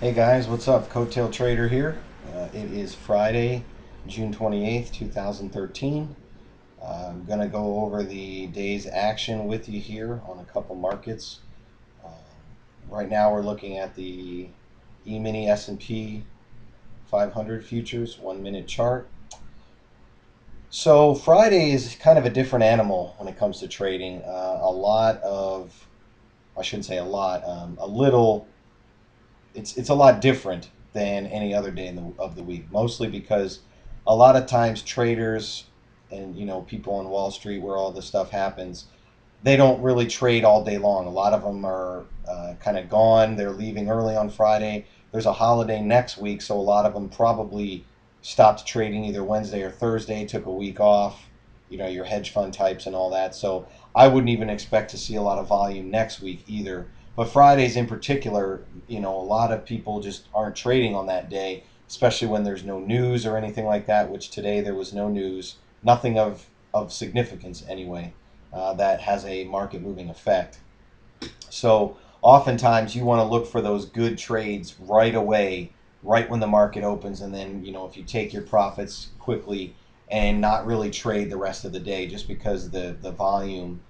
Hey guys, what's up? Coattail Trader here. It is Friday, June 28th, 2013. I'm going to go over the day's action with you here on a couple markets. Uh, right now we're looking at the emini S&P 500 futures 1 minute chart. So Friday is kind of a different animal when it comes to trading. I shouldn't say a lot, a little it's a lot different than any other day of the week. Mostly because a lot of times traders and people on Wall Street, where all this stuff happens, they don't really trade all day long. A lot of them are kind of gone. They're leaving early on Friday. There's a holiday next week, so a lot of them probably stopped trading either Wednesday or Thursday, took a week off. Your hedge fund types and all that. So I wouldn't even expect to see a lot of volume next week either. But Fridays in particular, a lot of people just aren't trading on that day, especially when there's no news or anything like that, which today there was no news, nothing of significance anyway, that has a market moving effect. So oftentimes you want to look for those good trades right away, right when the market opens, and then if you take your profits quickly and not really trade the rest of the day, just because the volume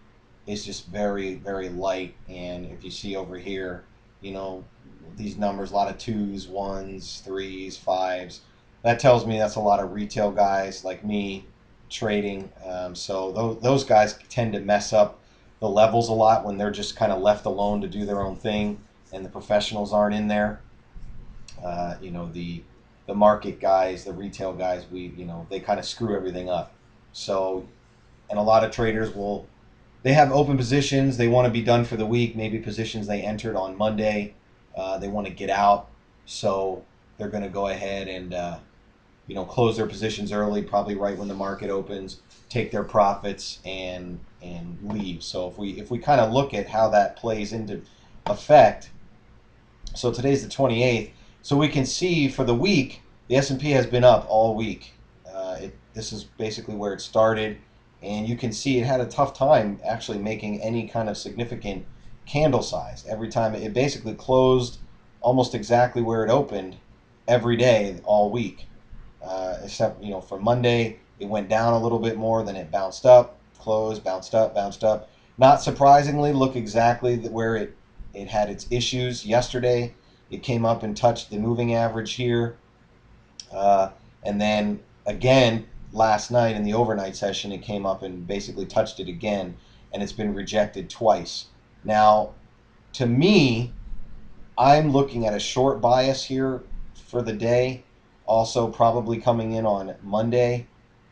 is just very very light. And if you see over here, you know these numbers, a lot of twos, ones, threes, fives, that tells me that's a lot of retail guys like me trading. So those guys tend to mess up the levels a lot when they're just kind of left alone to do their own thing, and the professionals aren't in there. The market guys, the retail guys, they kind of screw everything up. So, and a lot of traders will, they have open positions. They want to be done for the week. Maybe positions they entered on Monday, they want to get out. So they're going to go ahead and close their positions early, probably right when the market opens, take their profits and leave. So if we kind of look at how that plays into effect, so today's the 28th. So we can see for the week, the S&P has been up all week. This is basically where it started, and you can see it had a tough time actually making any kind of significant candle size. Every time it basically closed almost exactly where it opened every day all week, except for Monday it went down a little bit more, then it bounced up, closed, bounced up, bounced up. Not surprisingly, look exactly where it had its issues yesterday. It came up and touched the moving average here, uh, and then again last night in the overnight session it came up and basically touched it again, and it's been rejected twice. Now, to me, I'm looking at a short bias here for the day. Also, probably coming in on Monday,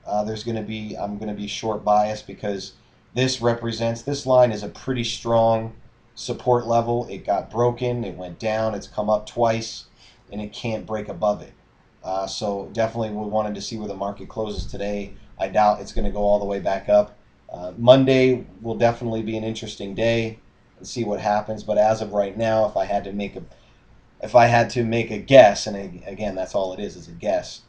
I'm going to be short bias because this line is a pretty strong support level. It got broken, it went down, it's come up twice, and it can't break above it. So definitely we wanted to see where the market closes today. I doubt it's going to go all the way back up. Monday will definitely be an interesting day and see what happens. But as of right now, if I had to make a guess, and again that's all it is a guess,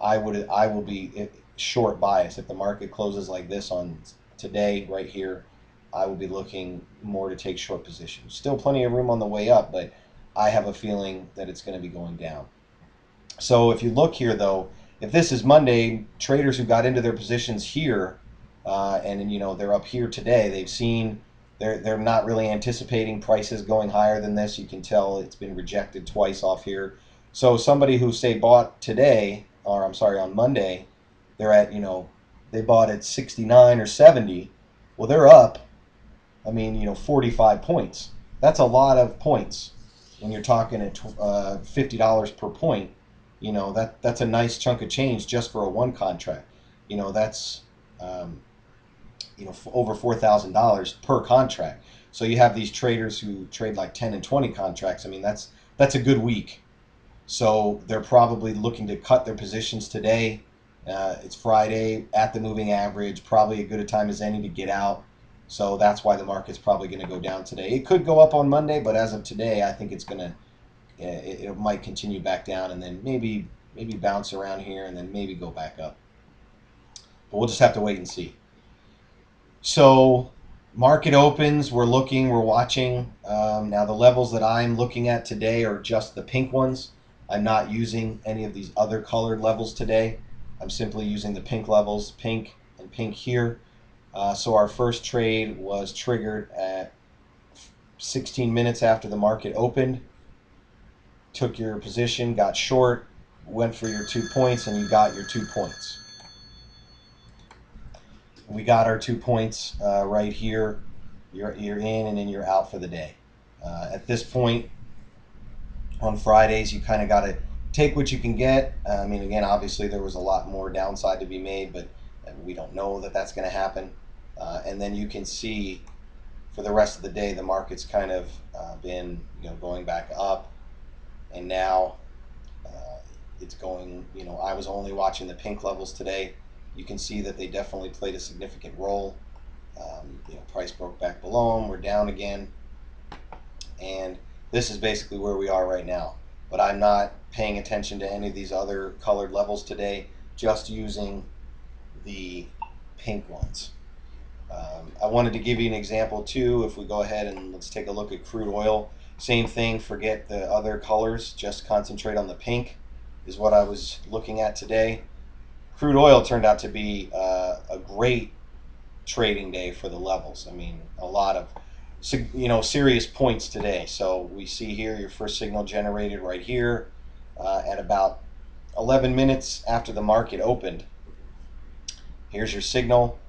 I will be short bias if the market closes like this on today right here. I will be looking more to take short positions. Still plenty of room on the way up, but I have a feeling that it's going to be going down. So if you look here, though, if this is Monday, traders who got into their positions here, and they're up here today, they're not really anticipating prices going higher than this. You can tell it's been rejected twice off here. So somebody who say bought today, or I'm sorry, on Monday, they're at they bought at 69 or 70. Well, they're up. I mean, 45 points. That's a lot of points when you're talking at $50 per point. That's a nice chunk of change just for a one contract. That's um, over $4,000 per contract. So you have these traders who trade like 10 and 20 contracts. I mean, that's a good week. So they're probably looking to cut their positions today. It's Friday at the moving average, probably a good a time as any to get out. So that's why the market's probably going to go down today. It could go up on Monday, but as of today, I think it might continue back down, and then maybe bounce around here and then maybe go back up. But we'll just have to wait and see. So Market opens, we're watching. Now the levels that I'm looking at today are just the pink ones. I'm not using any of these other colored levels today. I'm simply using the pink levels, pink and pink here. So our first trade was triggered at 16 minutes after the market opened. Took your position, got short, went for your 2 points, and you got your 2 points. We got our 2 points right here. You're in, and then you're out for the day. At this point on Fridays, you kind of got to take what you can get. I mean, again, obviously there was a lot more downside to be made, but we don't know that that's going to happen. And then you can see for the rest of the day, the market's kind of been going back up, and now it's going. I was only watching the pink levels today. You can see that they definitely played a significant role. Price broke back below them. We're down again, and this is basically where we are right now. But I'm not paying attention to any of these other colored levels today. Just using the pink ones. I wanted to give you an example too. If we go ahead and let's take a look at crude oil. Same thing. Forget the other colors. Just concentrate on the pink. Is what I was looking at today. Crude oil turned out to be a great trading day for the levels. I mean, a lot of serious points today. So we see here your first signal generated right here at about 11 minutes after the market opened. Here's your signal.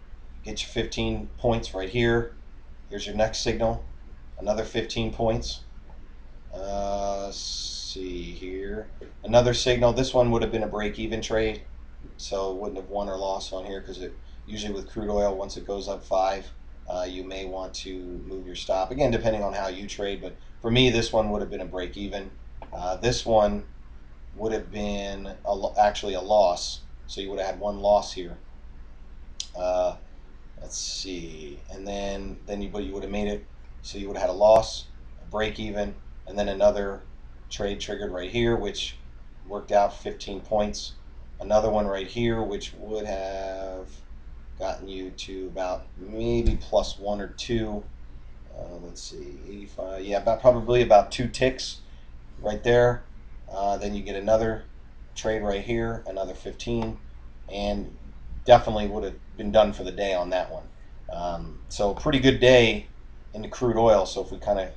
Get your 15 points right here. Here's your next signal. Another 15 points. Let's see here. Another signal. This one would have been a break-even trade, so it wouldn't have won or lost on here because it usually with crude oil, once it goes up 5, you may want to move your stop. Again, depending on how you trade, but for me, this one would have been a break-even. This one would have been actually a loss, so you would have had one loss here. Let's see, and then you would have made it, so you would have had a loss, a break even, and then another trade triggered right here, which worked out 15 points. Another one right here, which would have gotten you to about maybe plus 1 or 2. Let's see, 85. Yeah, probably about 2 ticks right there. Then you get another trade right here, another 15, and definitely would have been done for the day on that one. So pretty good day in the crude oil. So if we kind of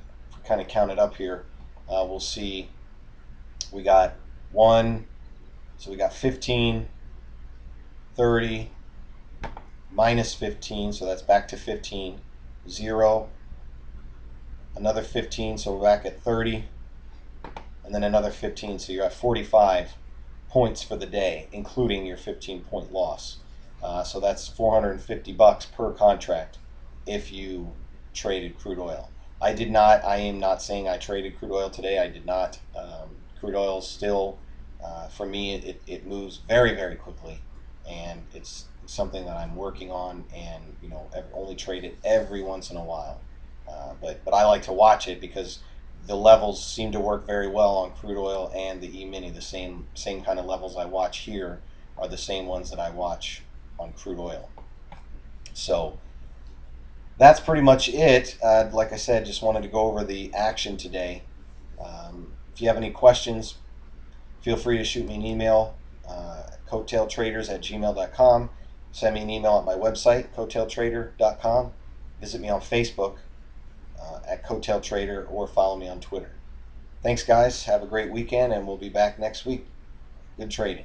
count it up here, we'll see we got 1. So we got 15, 30, minus 15. So that's back to 15. 0, another 15. So we're back at 30, and then another 15. So you're at 45 points for the day, including your 15-point loss. So that's $450 per contract if you traded crude oil. I did not. I am not saying I traded crude oil today. I did not. Crude oil still, for me, it moves very, very quickly, and it's something that I'm working on, and only trade it every once in a while. But I like to watch it because the levels seem to work very well on crude oil and the emini. The same kind of levels I watch here are the same ones that I watch on crude oil. So that's pretty much it. Like I said, just wanted to go over the action today. If you have any questions, feel free to shoot me an email, coattailtraders@gmail.com. Send me an email at my website, coattailtrader.com. Visit me on Facebook at coattailtrader, or follow me on Twitter. Thanks, guys. Have a great weekend, and we'll be back next week. Good trading.